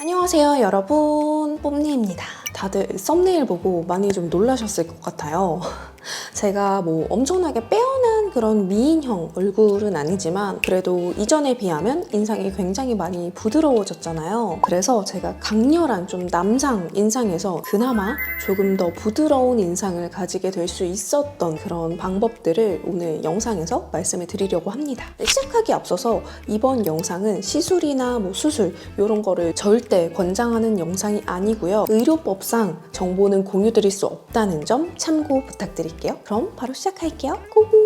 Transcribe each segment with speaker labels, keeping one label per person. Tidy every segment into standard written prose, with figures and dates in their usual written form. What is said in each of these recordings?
Speaker 1: 안녕하세요 여러분, 뽐니입니다. 다들 썸네일 보고 많이 좀 놀라셨을 것 같아요. 제가 뭐 엄청나게 빼어난 그런 미인형 얼굴은 아니지만 그래도 이전에 비하면 인상이 굉장히 많이 부드러워졌잖아요. 그래서 제가 강렬한 좀 남상 인상에서 그나마 조금 더 부드러운 인상을 가지게 될 수 있었던 그런 방법들을 오늘 영상에서 말씀을 드리려고 합니다. 시작하기 앞서서 이번 영상은 시술이나 뭐 수술 이런 거를 절대 권장하는 영상이 아니고요. 의료법상 정보는 공유드릴 수 없다는 점 참고 부탁드릴게요. 그럼 바로 시작할게요. 고고!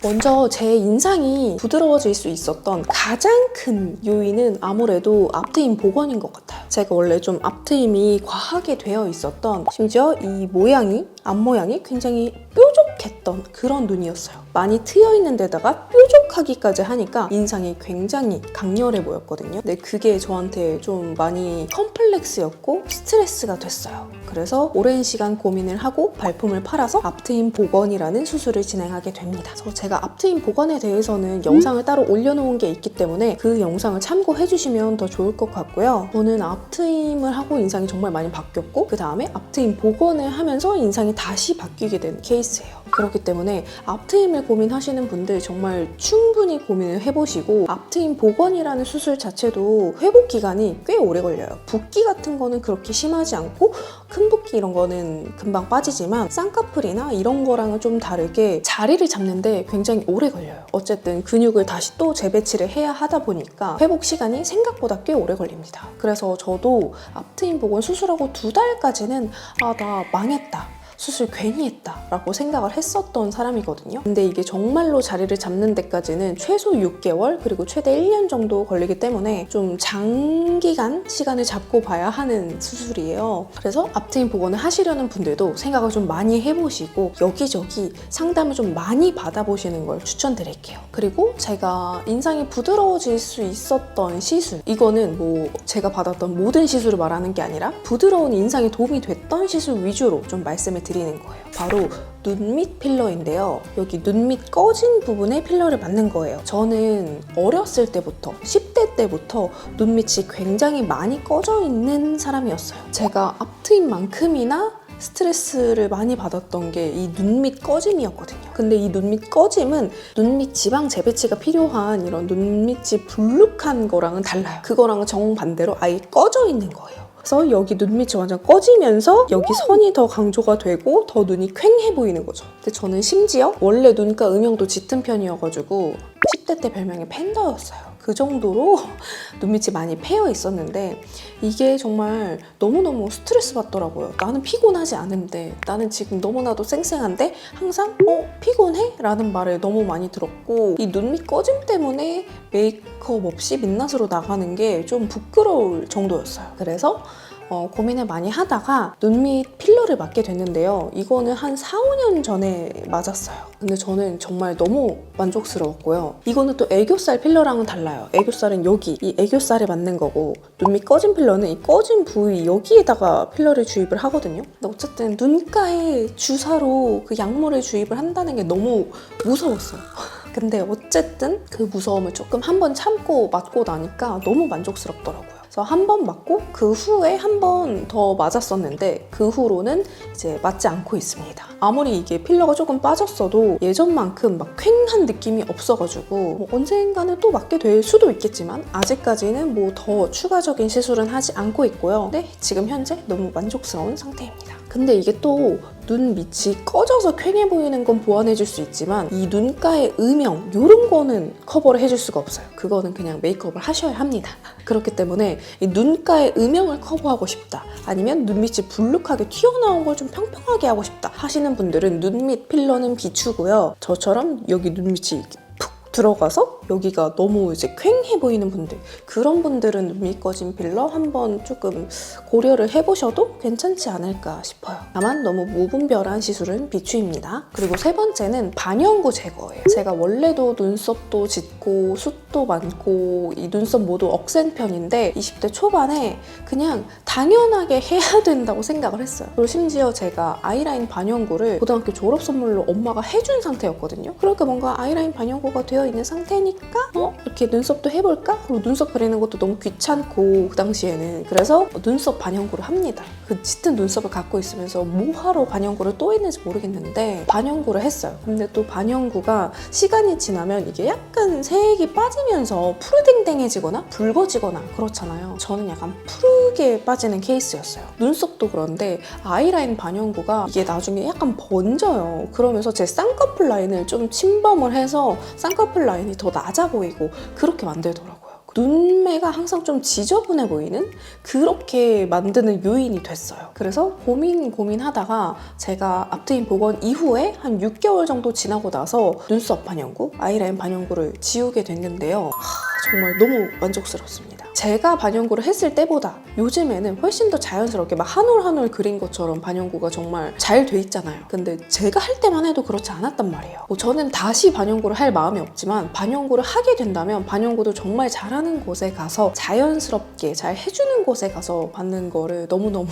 Speaker 1: 먼저 제 인상이 부드러워질 수 있었던 가장 큰 요인은 아무래도 앞트임 복원인 것 같아요. 제가 원래 좀 앞트임이 과하게 되어 있었던, 심지어 이 모양이, 앞모양이 굉장히 뾰족했던 그런 눈이었어요. 많이 트여있는 데다가 뾰족하기까지 하니까 인상이 굉장히 강렬해 보였거든요. 근데 그게 저한테 좀 많이 컴플렉스였고 스트레스가 됐어요. 그래서 오랜 시간 고민을 하고 발품을 팔아서 앞트임 복원이라는 수술을 진행하게 됩니다. 그래서 제가 앞트임 복원에 대해서는 영상을 따로 올려놓은 게 있기 때문에 그 영상을 참고해주시면 더 좋을 것 같고요. 저는 앞트임을 하고 인상이 정말 많이 바뀌었고 그 다음에 앞트임 복원을 하면서 인상이 다시 바뀌게 된 케이스예요. 그렇기 때문에 앞트임을 고민하시는 분들 정말 충분히 고민을 해보시고, 앞트임 복원이라는 수술 자체도 회복 기간이 꽤 오래 걸려요. 붓기 같은 거는 그렇게 심하지 않고 큰 붓기 이런 거는 금방 빠지지만 쌍꺼풀이나 이런 거랑은 좀 다르게 자리를 잡는데 굉장히 오래 걸려요. 어쨌든 근육을 다시 또 재배치를 해야 하다 보니까 회복 시간이 생각보다 꽤 오래 걸립니다. 그래서 저도 앞트임 복원 수술하고 2달까지는 나 망했다, 수술 괜히 했다 라고 생각을 했었던 사람이거든요. 근데 이게 정말로 자리를 잡는 데까지는 최소 6개월 그리고 최대 1년 정도 걸리기 때문에 좀 장기간 시간을 잡고 봐야 하는 수술이에요. 그래서 앞트임 복원을 하시려는 분들도 생각을 좀 많이 해보시고 여기저기 상담을 좀 많이 받아보시는 걸 추천드릴게요. 그리고 제가 인상이 부드러워질 수 있었던 시술, 이거는 뭐 제가 받았던 모든 시술을 말하는 게 아니라 부드러운 인상에 도움이 됐던 시술 위주로 좀 말씀을 드리는 거예요. 바로 눈밑 필러인데요. 여기 눈밑 꺼진 부분에 필러를 맞는 거예요. 저는 어렸을 때부터 10대 때부터 눈밑이 굉장히 많이 꺼져 있는 사람이었어요. 제가 앞트임만큼이나 스트레스를 많이 받았던 게 이 눈밑 꺼짐이었거든요. 근데 이 눈밑 꺼짐은 눈밑 지방 재배치가 필요한 이런 눈밑이 불룩한 거랑은 달라요. 그거랑은 정반대로 아예 꺼져 있는 거예요. 그래서 여기 눈밑이 완전 꺼지면서 여기 선이 더 강조가 되고 더 눈이 퀭해 보이는 거죠. 근데 저는 심지어 원래 눈가 음영도 짙은 편이어가지고 10대 때 별명이 팬더였어요. 그 정도로 눈밑이 많이 패여 있었는데 이게 정말 너무너무 스트레스 받더라고요. 나는 피곤하지 않은데, 나는 지금 너무나도 쌩쌩한데 항상 피곤해? 라는 말을 너무 많이 들었고, 이 눈밑 꺼짐 때문에 메이크업 없이 민낯으로 나가는 게 좀 부끄러울 정도였어요. 그래서 고민을 많이 하다가 눈밑 필러를 맞게 됐는데요. 이거는 한 4, 5년 전에 맞았어요. 근데 저는 정말 너무 만족스러웠고요. 이거는 또 애교살 필러랑은 달라요. 애교살은 여기, 이 애교살에 맞는 거고, 눈밑 꺼진 필러는 이 꺼진 부위 여기에다가 필러를 주입을 하거든요. 근데 어쨌든 눈가에 주사로 그 약물을 주입을 한다는 게 너무 무서웠어요. 근데 어쨌든 그 무서움을 조금 한번 참고 맞고 나니까 너무 만족스럽더라고요. 그래서 한 번 맞고 그 후에 한 번 더 맞았었는데 그 후로는 이제 맞지 않고 있습니다. 아무리 이게 필러가 조금 빠졌어도 예전만큼 막 퀭한 느낌이 없어가지고 뭐 언젠가는 또 맞게 될 수도 있겠지만 아직까지는 뭐 더 추가적인 시술은 하지 않고 있고요. 근데 지금 현재 너무 만족스러운 상태입니다. 근데 이게 또 눈 밑이 꺼져서 퀭해 보이는 건 보완해줄 수 있지만 이 눈가의 음영 이런 거는 커버를 해줄 수가 없어요. 그거는 그냥 메이크업을 하셔야 합니다. 그렇기 때문에 이 눈가의 음영을 커버하고 싶다, 아니면 눈밑이 불룩하게 튀어나온 걸 좀 평평하게 하고 싶다 하시는 분들은 눈밑 필러는 비추고요. 저처럼 여기 눈밑이 푹 들어가서 여기가 너무 이제 퀭해 보이는 분들, 그런 분들은 눈밑 꺼진 필러 한번 조금 고려를 해보셔도 괜찮지 않을까 싶어요. 다만 너무 무분별한 시술은 비추입니다. 그리고 세 번째는 반영구 제거예요. 제가 원래도 눈썹도 짙고 숱도 많고 이 눈썹 모두 억센 편인데 20대 초반에 그냥 당연하게 해야 된다고 생각을 했어요. 그리고 심지어 제가 아이라인 반영구를 고등학교 졸업 선물로 엄마가 해준 상태였거든요. 그러니까 뭔가 아이라인 반영구가 되어 되어 있는 상태니까 이렇게 눈썹도 해볼까? 그리고 눈썹 그리는 것도 너무 귀찮고 그 당시에는 그래서 눈썹 반영구를 합니다. 그 짙은 눈썹을 갖고 있으면서 뭐하러 반영구를 또 했는지 모르겠는데 반영구를 했어요. 근데 또 반영구가 시간이 지나면 이게 약간 색이 빠지면서 푸르댕댕해지거나 붉어지거나 그렇잖아요. 저는 약간 푸르게 빠지는 케이스였어요. 눈썹도 그런데 아이라인 반영구가 이게 나중에 약간 번져요. 그러면서 제 쌍꺼풀 라인을 좀 침범을 해서 쌍꺼풀 라인이 더 낮아 보이고 그렇게 만들더라고요. 눈매가 항상 좀 지저분해 보이는 그렇게 만드는 요인이 됐어요. 그래서 고민하다가 제가 앞트임 복원 이후에 한 6개월 정도 지나고 나서 눈썹 반영구, 아이라인 반영구를 지우게 됐는데요. 정말 너무 만족스럽습니다. 제가 반영구를 했을 때보다 요즘에는 훨씬 더 자연스럽게 막 한 올 한 올 그린 것처럼 반영구가 정말 잘 돼 있잖아요. 근데 제가 할 때만 해도 그렇지 않았단 말이에요. 저는 다시 반영구를 할 마음이 없지만 반영구를 하게 된다면 반영구도 정말 잘하는 곳에 가서 자연스럽게 잘 해주는 곳에 가서 받는 거를 너무너무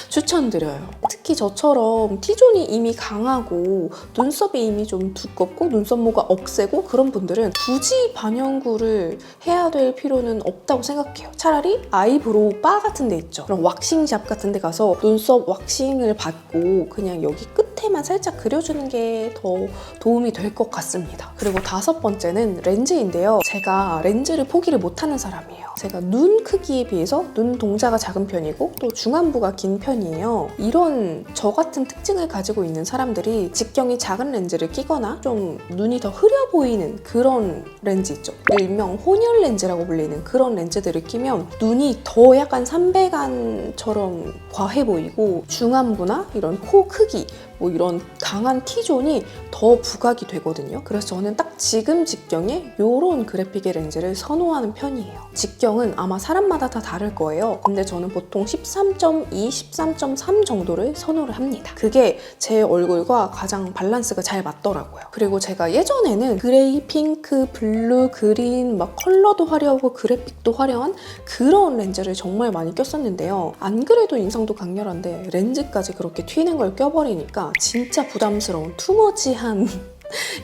Speaker 1: 추천드려요. 특히 저처럼 T존이 이미 강하고 눈썹이 이미 좀 두껍고 눈썹모가 억세고 그런 분들은 굳이 반영구를 해야 될 필요는 없다고 생각해요. 차라리 아이브로우 바 같은 데 있죠. 그런 왁싱샵 같은 데 가서 눈썹 왁싱을 받고 그냥 여기 끝에만 살짝 그려주는 게 더 도움이 될 것 같습니다. 그리고 5번째는 렌즈인데요. 제가 렌즈를 포기를 못하는 사람이에요. 제가 눈 크기에 비해서 눈 동자가 작은 편이고 또 중안부가 긴 편이에요. 이런 저 같은 특징을 가지고 있는 사람들이 직경이 작은 렌즈를 끼거나 좀 눈이 더 흐려 보이는 그런 렌즈 있죠. 일명 혼혈 렌즈라고 불리는 그런 렌즈들을 끼면 눈이 더 약간 삼배간처럼 과해 보이고 중안부나 이런 코 크기 뭐 이런 강한 T존이 더 부각이 되거든요. 그래서 저는 딱 지금 직경에 이런 그래픽의 렌즈를 선호하는 편이에요. 직경은 아마 사람마다 다 다를 거예요. 근데 저는 보통 13.2, 13.3 정도를 선호를 합니다. 그게 제 얼굴과 가장 밸런스가 잘 맞더라고요. 그리고 제가 예전에는 그레이, 핑크, 블루, 그린 막 컬러도 화려하고 그래픽도 화려한 그런 렌즈를 정말 많이 꼈었는데요. 안 그래도 인상도 강렬한데 렌즈까지 그렇게 튀는 걸 껴버리니까 진짜 부담스러운 투머치한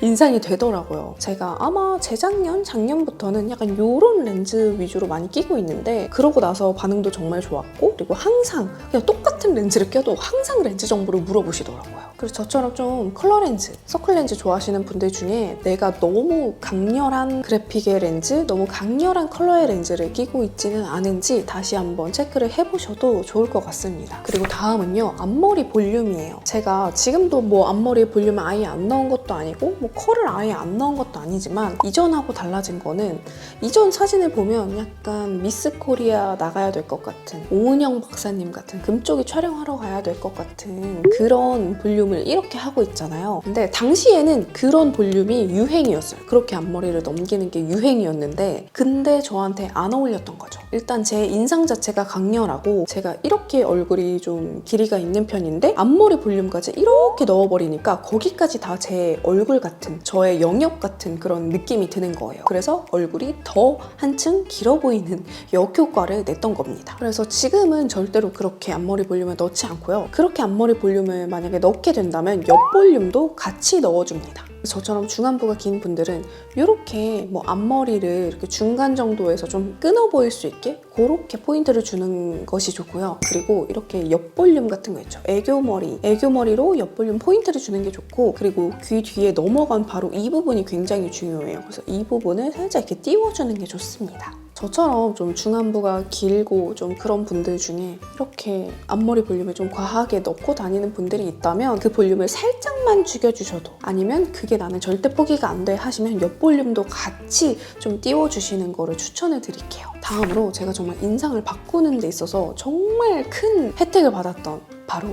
Speaker 1: 인상이 되더라고요. 제가 아마 재작년, 작년부터는 약간 이런 렌즈 위주로 많이 끼고 있는데 그러고 나서 반응도 정말 좋았고 그리고 항상 그냥 똑같은 렌즈를 껴도 항상 렌즈 정보를 물어보시더라고요. 그래서 저처럼 좀 컬러 렌즈, 서클 렌즈 좋아하시는 분들 중에 내가 너무 강렬한 그래픽의 렌즈, 너무 강렬한 컬러의 렌즈를 끼고 있지는 않은지 다시 한번 체크를 해보셔도 좋을 것 같습니다. 그리고 다음은요, 앞머리 볼륨이에요. 제가 지금도 뭐 앞머리 볼륨을 아예 안 넣은 것도 아니고 뭐 컬을 아예 안 넣은 것도 아니지만 이전하고 달라진 거는 이전 사진을 보면 약간 미스 코리아 나가야 될 것 같은 오은영 박사님 같은 금쪽이 촬영하러 가야 될 것 같은 그런 볼륨을 이렇게 하고 있잖아요. 근데 당시에는 그런 볼륨이 유행이었어요. 그렇게 앞머리를 넘기는 게 유행이었는데 근데 저한테 안 어울렸던 거죠. 일단 제 인상 자체가 강렬하고 제가 이렇게 얼굴이 좀 길이가 있는 편인데 앞머리 볼륨까지 이렇게 넣어버리니까 거기까지 다 제 얼굴 같은 저의 영역 같은 그런 느낌이 드는 거예요. 그래서 얼굴이 더 한층 길어 보이는 역효과를 냈던 겁니다. 그래서 지금은 절대로 그렇게 앞머리 볼륨을 넣지 않고요. 그렇게 앞머리 볼륨을 만약에 넣게 된다면 옆 볼륨도 같이 넣어줍니다. 저처럼 중안부가 긴 분들은 이렇게 뭐 앞머리를 이렇게 중간 정도에서 좀 끊어 보일 수 있게 그렇게 포인트를 주는 것이 좋고요. 그리고 이렇게 옆 볼륨 같은 거 있죠. 애교머리로 옆 볼륨 포인트를 주는 게 좋고 그리고 귀 뒤에 넘어간 바로 이 부분이 굉장히 중요해요. 그래서 이 부분을 살짝 이렇게 띄워주는 게 좋습니다. 저처럼 좀 중안부가 길고 좀 그런 분들 중에 이렇게 앞머리 볼륨을 좀 과하게 넣고 다니는 분들이 있다면 그 볼륨을 살짝만 죽여주셔도 아니면 그게 나는 절대 포기가 안 돼 하시면 옆 볼륨도 같이 좀 띄워주시는 거를 추천을 드릴게요. 다음으로 제가 정말 인상을 바꾸는 데 있어서 정말 큰 혜택을 받았던 바로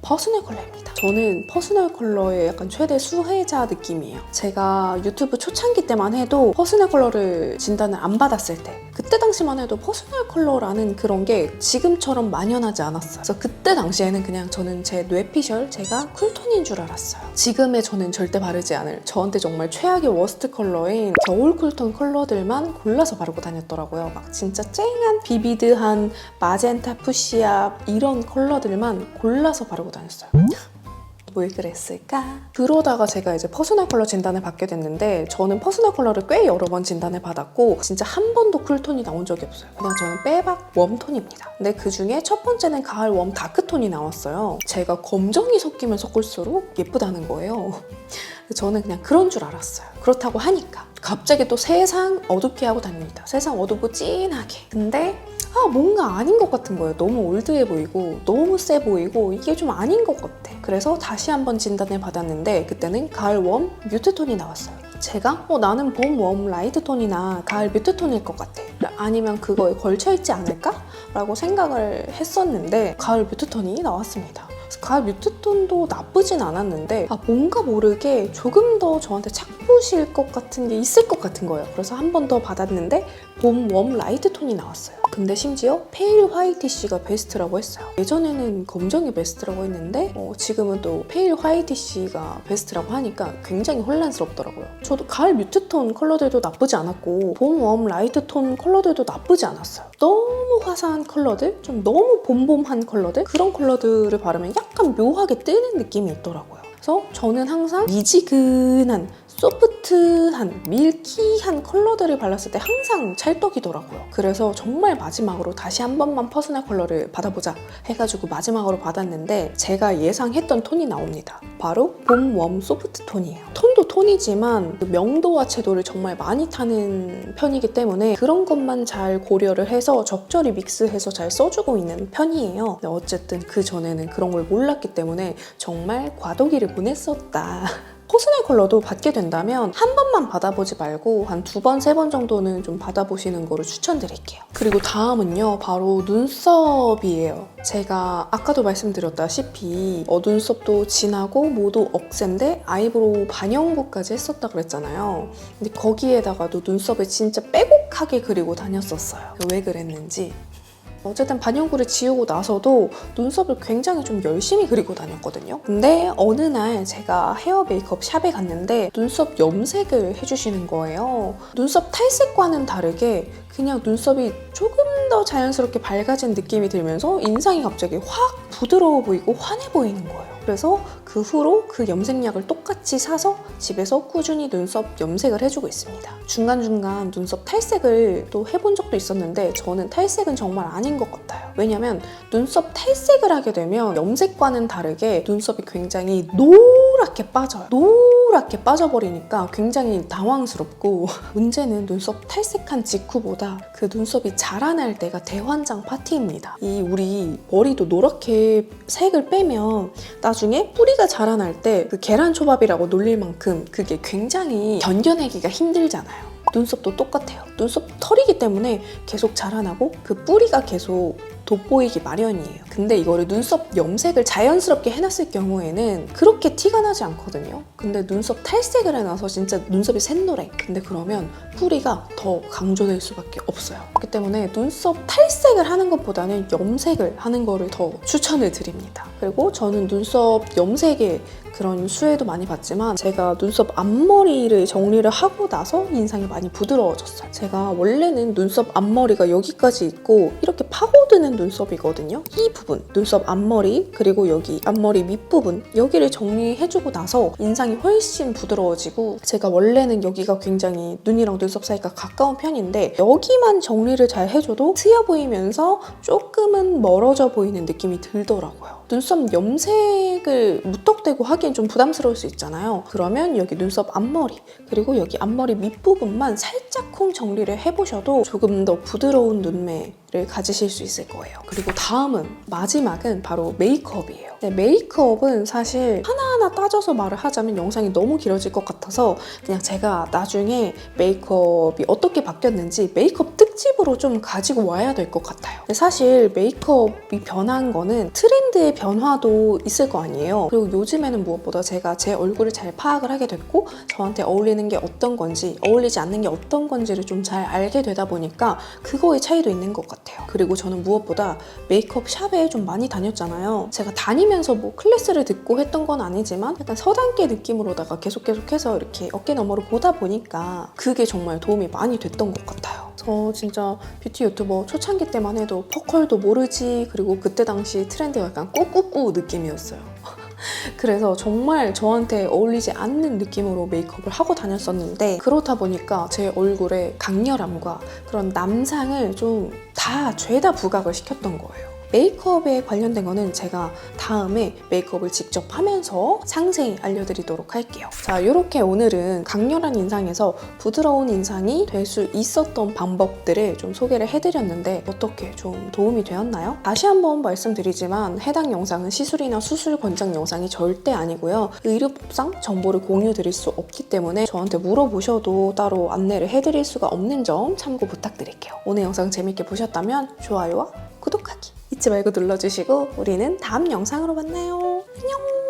Speaker 1: 퍼스널 컬러입니다. 저는 퍼스널 컬러의 약간 최대 수혜자 느낌이에요. 제가 유튜브 초창기 때만 해도 퍼스널 컬러를 진단을 안 받았을 때 그때 당시만 해도 퍼스널 컬러라는 그런 게 지금처럼 만연하지 않았어요. 그래서 그때 당시에는 그냥 저는 제 뇌피셜, 제가 쿨톤인 줄 알았어요. 지금의 저는 절대 바르지 않을 저한테 정말 최악의 워스트 컬러인 겨울 쿨톤 컬러들만 골라서 바르고 다녔더라고요. 막 진짜 쨍한 비비드한 마젠타, 푸시아 이런 컬러들만 골라서 바르고 다녔어요. 왜 그랬을까? 그러다가 제가 이제 퍼스널 컬러 진단을 받게 됐는데 저는 퍼스널 컬러를 꽤 여러 번 진단을 받았고 진짜 한 번도 쿨톤이 나온 적이 없어요. 그냥 저는 빼박 웜톤입니다. 근데 그중에 첫 번째는 가을 웜 다크톤이 나왔어요. 제가 검정이 섞이면 섞을수록 예쁘다는 거예요. 저는 그냥 그런 줄 알았어요. 그렇다고 하니까 갑자기 또 세상 어둡게 하고 다닙니다. 세상 어둡고 진하게. 근데 뭔가 아닌 것 같은 거예요. 너무 올드해 보이고 너무 세 보이고 이게 좀 아닌 것 같아. 그래서 다시 한번 진단을 받았는데 그때는 가을 웜 뮤트톤이 나왔어요. 제가 나는 봄 웜 라이트 톤이나 가을 뮤트톤일 것 같아. 아니면 그거에 걸쳐있지 않을까? 라고 생각을 했었는데 가을 뮤트톤이 나왔습니다. 가을 뮤트톤도 나쁘진 않았는데 뭔가 모르게 조금 더 저한테 착붙일 것 같은 게 있을 것 같은 거예요. 그래서 한 번 더 받았는데 봄 웜 라이트 톤이 나왔어요. 근데 심지어 페일 화이티쉬가 베스트라고 했어요. 예전에는 검정이 베스트라고 했는데 지금은 또 페일 화이티쉬가 베스트라고 하니까 굉장히 혼란스럽더라고요. 저도 가을 뮤트톤 컬러들도 나쁘지 않았고 봄 웜 라이트 톤 컬러들도 나쁘지 않았어요. 너무 화사한 컬러들, 좀 너무 봄봄한 컬러들, 그런 컬러들을 바르면 약간 묘하게 뜨는 느낌이 있더라고요. 그래서 저는 항상 미지근한 소프트한 밀키한 컬러들을 발랐을 때 항상 찰떡이더라고요. 그래서 정말 마지막으로 다시 한 번만 퍼스널 컬러를 받아보자 해가지고 마지막으로 받았는데 제가 예상했던 톤이 나옵니다. 바로 봄 웜 소프트 톤이에요. 톤도 톤이지만 명도와 채도를 정말 많이 타는 편이기 때문에 그런 것만 잘 고려를 해서 적절히 믹스해서 잘 써주고 있는 편이에요. 근데 어쨌든 그 전에는 그런 걸 몰랐기 때문에 정말 과도기를 보냈었다. 퍼스널 컬러도 받게 된다면 한 번만 받아보지 말고 한 2번, 3번 정도는 좀 받아보시는 거를 추천드릴게요. 그리고 다음은요, 바로 눈썹이에요. 제가 아까도 말씀드렸다시피 눈썹도 진하고 모두 억센데 아이브로우 반영구까지 했었다 그랬잖아요. 근데 거기에다가도 눈썹을 진짜 빼곡하게 그리고 다녔었어요. 왜 그랬는지. 어쨌든 반영구를 지우고 나서도 눈썹을 굉장히 좀 열심히 그리고 다녔거든요. 근데 어느 날 제가 헤어 메이크업 샵에 갔는데 눈썹 염색을 해주시는 거예요. 눈썹 탈색과는 다르게 그냥 눈썹이 조금 더 자연스럽게 밝아진 느낌이 들면서 인상이 갑자기 확 부드러워 보이고 환해 보이는 거예요. 그래서 그 후로 그 염색약을 똑같이 사서 집에서 꾸준히 눈썹 염색을 해주고 있습니다. 중간중간 눈썹 탈색을 또 해본 적도 있었는데 저는 탈색은 정말 아닌 것 같아요. 왜냐면 눈썹 탈색을 하게 되면 염색과는 다르게 눈썹이 굉장히 노랗게 빠져요. 노랗게 빠져버리니까 굉장히 당황스럽고 문제는 눈썹 탈색한 직후보다 그 눈썹이 자라날 때가 대환장 파티입니다. 우리 머리도 노랗게 색을 빼면 나중에 뿌리가 자라날 때 그 계란초밥이라고 놀릴 만큼 그게 굉장히 견뎌내기가 힘들잖아요. 눈썹도 똑같아요. 눈썹 털이기 때문에 계속 자라나고 그 뿌리가 계속 돋보이기 마련이에요. 근데 이거를 눈썹 염색을 자연스럽게 해놨을 경우에는 그렇게 티가 나지 않거든요. 근데 눈썹 탈색을 해놔서 진짜 눈썹이 샛노래. 근데 그러면 뿌리가 더 강조될 수밖에 없어요. 그렇기 때문에 눈썹 탈색을 하는 것보다는 염색을 하는 거를 더 추천을 드립니다. 그리고 저는 눈썹 염색에 그런 수혜도 많이 받지만 제가 눈썹 앞머리를 정리를 하고 나서 인상이 많이 부드러워졌어요. 제가 원래는 눈썹 앞머리가 여기까지 있고 이렇게 파고드는 눈썹이거든요. 이 부분, 눈썹 앞머리 그리고 여기 앞머리 밑부분 여기를 정리해주고 나서 인상이 훨씬 부드러워지고 제가 원래는 여기가 굉장히 눈이랑 눈썹 사이가 가까운 편인데 여기만 정리를 잘 해줘도 트여 보이면서 조금은 멀어져 보이는 느낌이 들더라고요. 눈썹 염색을 무턱대고 하기엔 좀 부담스러울 수 있잖아요. 그러면 여기 눈썹 앞머리 그리고 여기 앞머리 밑부분만 살짝쿵 정리를 해보셔도 조금 더 부드러운 눈매를 가지실 수 있을 거예요. 그리고 다음은 마지막은 바로 메이크업이에요. 네, 메이크업은 사실 하나하나 따져서 말을 하자면 영상이 너무 길어질 것 같아서 그냥 제가 나중에 메이크업이 어떻게 바뀌었는지 메이크업 특집으로 좀 가지고 와야 될 것 같아요. 근데 사실 메이크업이 변한 거는 트렌드의 변화도 있을 거 아니에요. 그리고 요즘에는 무엇보다 제가 제 얼굴을 잘 파악을 하게 됐고 저한테 어울리는 게 어떤 건지 어울리지 않는 게 어떤 건지를 좀 잘 알게 되다 보니까 그거의 차이도 있는 것 같아요. 그리고 저는 무엇보다 메이크업 샵에 좀 많이 다녔잖아요. 제가 다니면서 뭐 클래스를 듣고 했던 건 아니지만 약간 서당계 느낌으로다가 계속해서 이렇게 어깨 너머로 보다 보니까 그게 정말 도움이 많이 됐던 것 같아요. 저 진짜 뷰티 유튜버 초창기 때만 해도 퍼컬도 모르지 그리고 그때 당시 트렌드가 약간 꾸꾸꾸 느낌이었어요. 그래서 정말 저한테 어울리지 않는 느낌으로 메이크업을 하고 다녔었는데 그렇다 보니까 제 얼굴에 강렬함과 그런 남상을 좀 다 죄다 부각을 시켰던 거예요. 메이크업에 관련된 거는 제가 다음에 메이크업을 직접 하면서 상세히 알려드리도록 할게요. 자, 이렇게 오늘은 강렬한 인상에서 부드러운 인상이 될 수 있었던 방법들을 좀 소개를 해드렸는데 어떻게 좀 도움이 되었나요? 다시 한번 말씀드리지만 해당 영상은 시술이나 수술 권장 영상이 절대 아니고요. 의료법상 정보를 공유드릴 수 없기 때문에 저한테 물어보셔도 따로 안내를 해드릴 수가 없는 점 참고 부탁드릴게요. 오늘 영상 재밌게 보셨다면 좋아요와 구독하기 잊지 말고 눌러주시고 우리는 다음 영상으로 만나요. 안녕!